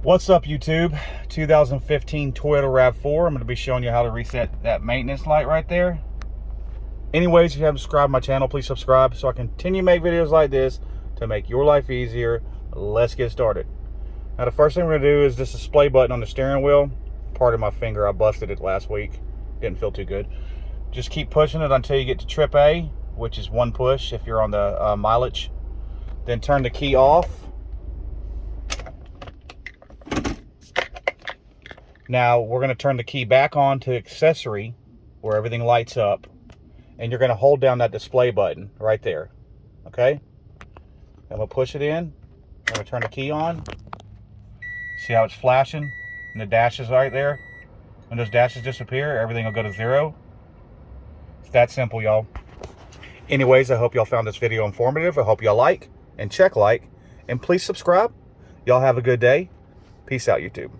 What's up, YouTube? 2015 Toyota RAV4. I'm going to be showing you how to reset that maintenance light right there. Anyways, if you haven't subscribed to my channel, please subscribe so I continue to make videos like this to make your life easier. Let's get started. Now, the first thing we're going to do is this display button on the steering wheel. Pardon my finger, I busted it last week. Didn't feel too good. Just keep pushing it until you get to trip A, which is one push if you're on the mileage. Then turn the key off. Now we're going to turn the key back on to accessory where everything lights up, and you're going to hold down that display button right there. Okay? I'm going to push it in. I'm going to turn the key on. See how it's flashing and the dashes right there? When those dashes disappear, everything will go to 0. It's that simple, y'all. Anyways, I hope y'all found this video informative. I hope y'all like and check like, and please subscribe. Y'all have a good day. Peace out, YouTube.